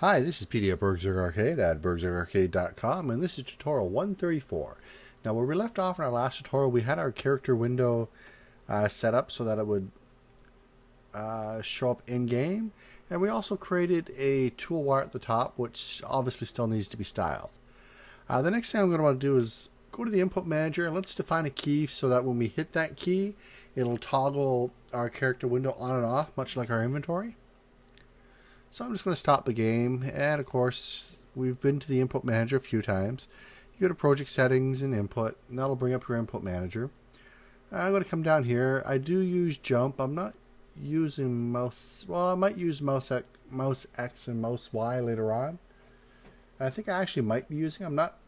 Hi, this is PD at BurgZerg Arcade at BurgZergArcade.com, and this is tutorial 134. Now, where we left off in our last tutorial, we had our character window set up so that it would show up in-game, and we also created a toolbar at the top, which obviously still needs to be styled. The next thing I'm going to want to do is go to the input manager, and let's define a key so that when we hit that key, it'll toggle our character window on and off, much like our inventory. So I'm just going to stop the game, and of course we've been to the input manager a few times. You go to project settings and input, and that'll bring up your input manager. I'm going to come down here. I do use jump. I'm not using mouse. Well, I might use mouse X and mouse Y later on. And I think I actually might be using. I'm not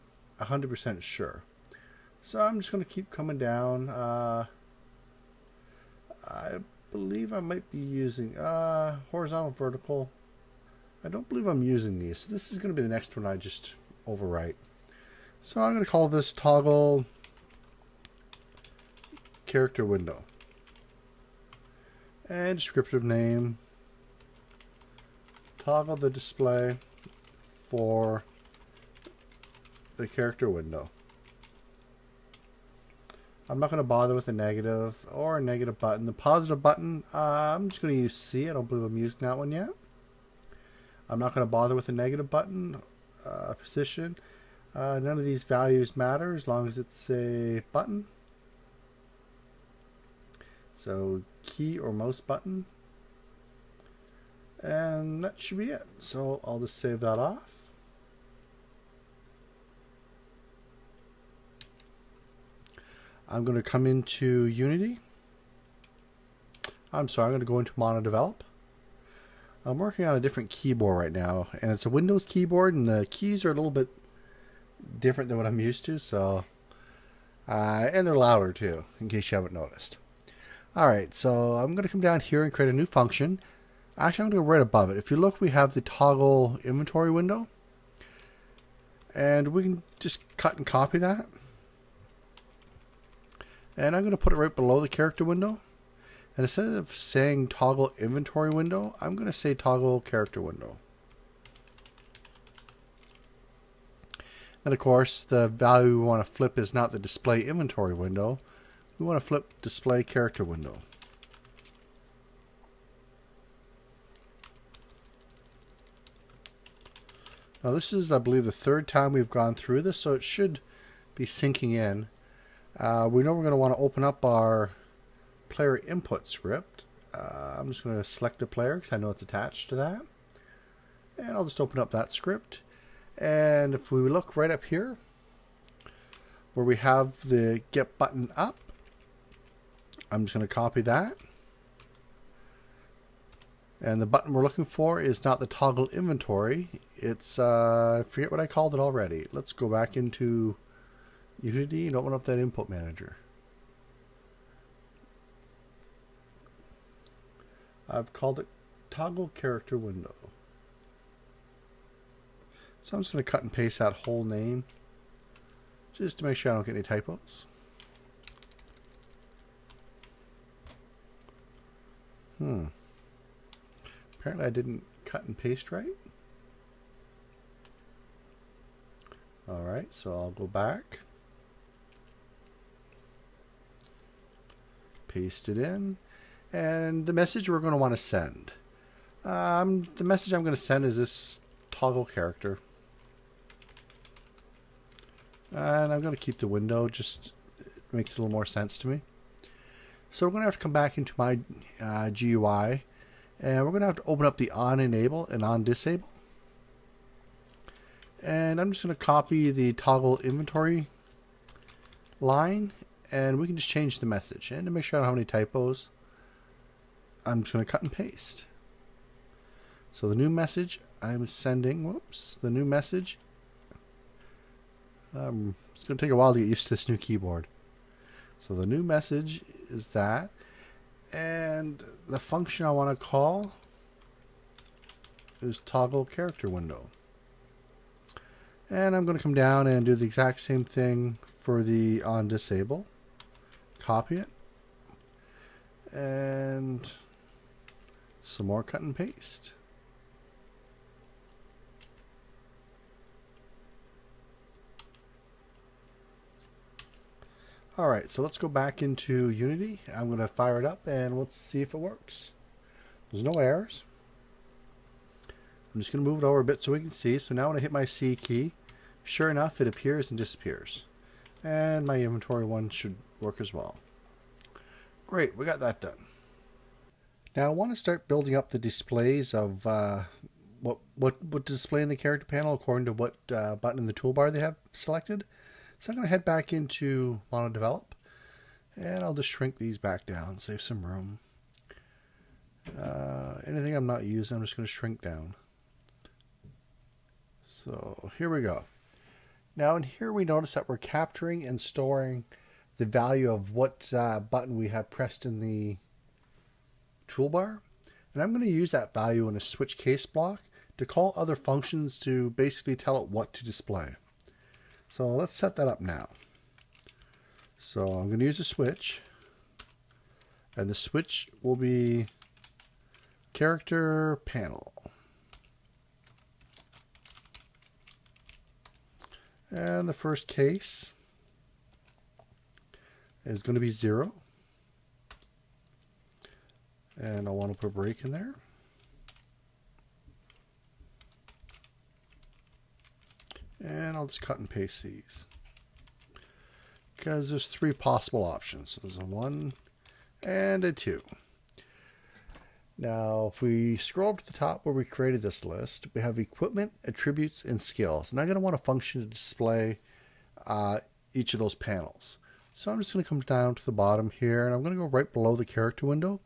100% sure. So I'm just going to keep coming down. I believe I might be using horizontal, vertical. I don't believe I'm using these. This is going to be the next one I just overwrite. So I'm going to call this toggle character window. And descriptive name, toggle the display for the character window. I'm not going to bother with a negative or a negative button. The positive button, I'm just going to use C. I don't believe I'm using that one yet. I'm not going to bother with a negative button, position. None of these values matter as long as it's a button. So key or mouse button. And that should be it. So I'll just save that off. I'm going to come into Unity. I'm going to go into Mono Develop. I'm working on a different keyboard right now, and it's a Windows keyboard, and the keys are a little bit different than what I'm used to, so and they're louder too, in case you haven't noticed. Alright, so I'm going to come down here and create a new function. Actually, I'm going to go right above it. If you look, we have the toggle inventory window, and we can just cut and copy that. And I'm going to put it right below the character window. And instead of saying toggle inventory window, I'm going to say toggle character window. And of course, the value we want to flip is not the display inventory window. We want to flip display character window. Now this is, I believe, the third time we've gone through this, so it should be syncing in. We know we're going to want to open up our player input script. I'm just going to select the player because I know it's attached to that. And I'll just open up that script. And if we look right up here, where we have the get button up, I'm just going to copy that. And the button we're looking for is not the toggle inventory. It's, I forget what I called it already. Let's go back into Unity and open up that input manager. I've called it toggle character window. So I'm just going to cut and paste that whole name just to make sure I don't get any typos. Apparently I didn't cut and paste right. Alright, so I'll go back. Paste it in. And the message we're going to want to send. The message I'm going to send is this toggle character. And I'm going to keep the window, just it makes a little more sense to me. So we're going to have to come back into my GUI. And we're going to have to open up the on enable and on disable. And I'm just going to copy the toggle inventory line. And we can just change the message. And to make sure I don't have any typos, I'm just going to cut and paste. So the new message I'm sending, the new message, it's going to take a while to get used to this new keyboard. So the new message is that, and the function I want to call is toggle character window. And I'm going to come down and do the exact same thing for the on disable. Copy it. And some more cut and paste. Alright, so let's go back into Unity. I'm going to fire it up and let's see if it works. There's no errors. I'm just going to move it over a bit so we can see. So now when I hit my C key, sure enough, it appears and disappears. And my inventory one should work as well. Great, we got that done. Now I want to start building up the displays of what display in the character panel according to what button in the toolbar they have selected. So I'm going to head back into Mono Develop, and I'll just shrink these back down, save some room. Anything I'm not using, I'm just going to shrink down. So here we go. Now in here we notice that we're capturing and storing the value of what button we have pressed in the toolbar. And I'm going to use that value in a switch case block to call other functions to basically tell it what to display. So let's set that up now. So I'm going to use a switch, and the switch will be character panel. And the first case is going to be 0. And I want to put a break in there. And I'll just cut and paste these, because there's 3 possible options. So there's a 1 and a 2. Now, if we scroll up to the top where we created this list, we have equipment, attributes, and skills. And I'm going to want a function to display each of those panels. So I'm just going to come down to the bottom here, and I'm going to go right below the character window.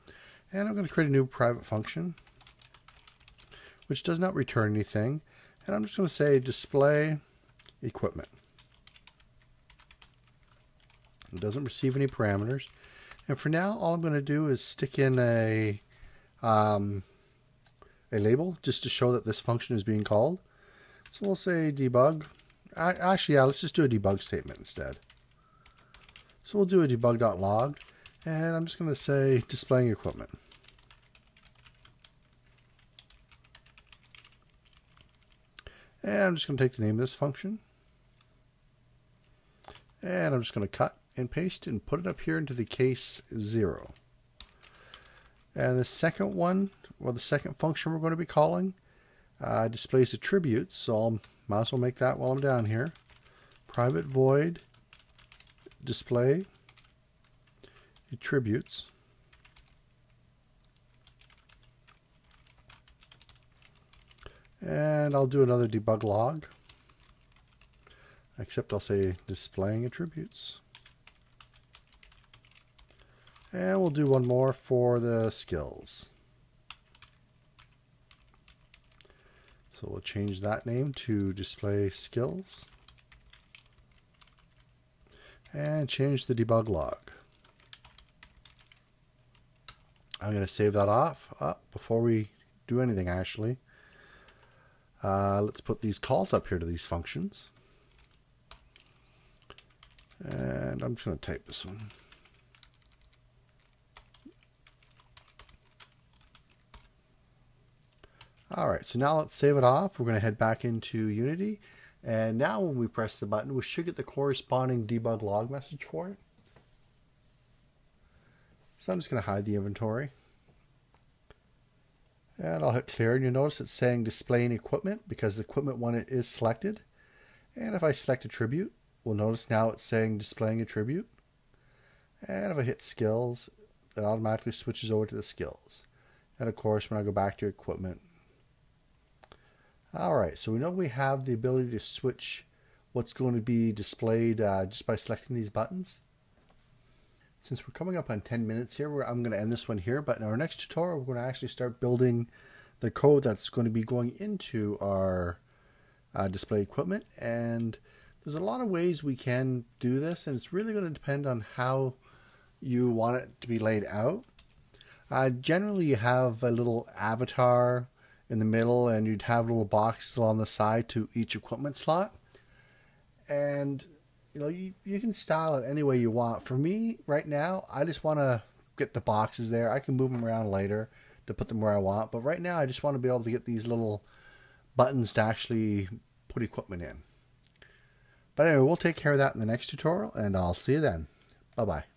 And I'm going to create a new private function, which does not return anything. And I'm just going to say display equipment. It doesn't receive any parameters. And for now, all I'm going to do is stick in a label just to show that this function is being called. So we'll say debug. Actually, yeah, let's just do a debug statement instead. So we'll do a debug.log, and I'm just going to say displaying equipment. And I'm just going to take the name of this function, and I'm just going to cut and paste and put it up here into the case 0. And the second one, or the second function we're going to be calling, displays attributes. So I might as well make that while I'm down here. Private void display attributes. And I'll do another debug log, except I'll say displaying attributes. And we'll do one more for the skills. So we'll change that name to display skills. And change the debug log. I'm going to save that off before we do anything actually. Let's put these calls up here to these functions. And I'm just going to type this one. Alright, so now let's save it off. We're going to head back into Unity. And now when we press the button, we should get the corresponding debug log message for it. So I'm just going to hide the inventory. And I'll hit clear, and you'll notice it's saying displaying equipment because the equipment one is selected. And if I select attribute, we'll notice now it's saying displaying attribute. And if I hit skills, it automatically switches over to the skills. And of course, when I go back to equipment. Alright, so we know we have the ability to switch what's going to be displayed just by selecting these buttons. Since we're coming up on 10 minutes here, I'm going to end this one here, but in our next tutorial, we're going to actually start building the code that's going to be going into our display equipment. And there's a lot of ways we can do this, and it's really going to depend on how you want it to be laid out. Generally, you have a little avatar in the middle, and you'd have little boxes along the side to each equipment slot. And you know, you can style it any way you want. For me, right now, I just want to get the boxes there. I can move them around later to put them where I want. But right now, I just want to be able to get these little buttons to actually put equipment in. But anyway, we'll take care of that in the next tutorial, and I'll see you then. Bye-bye.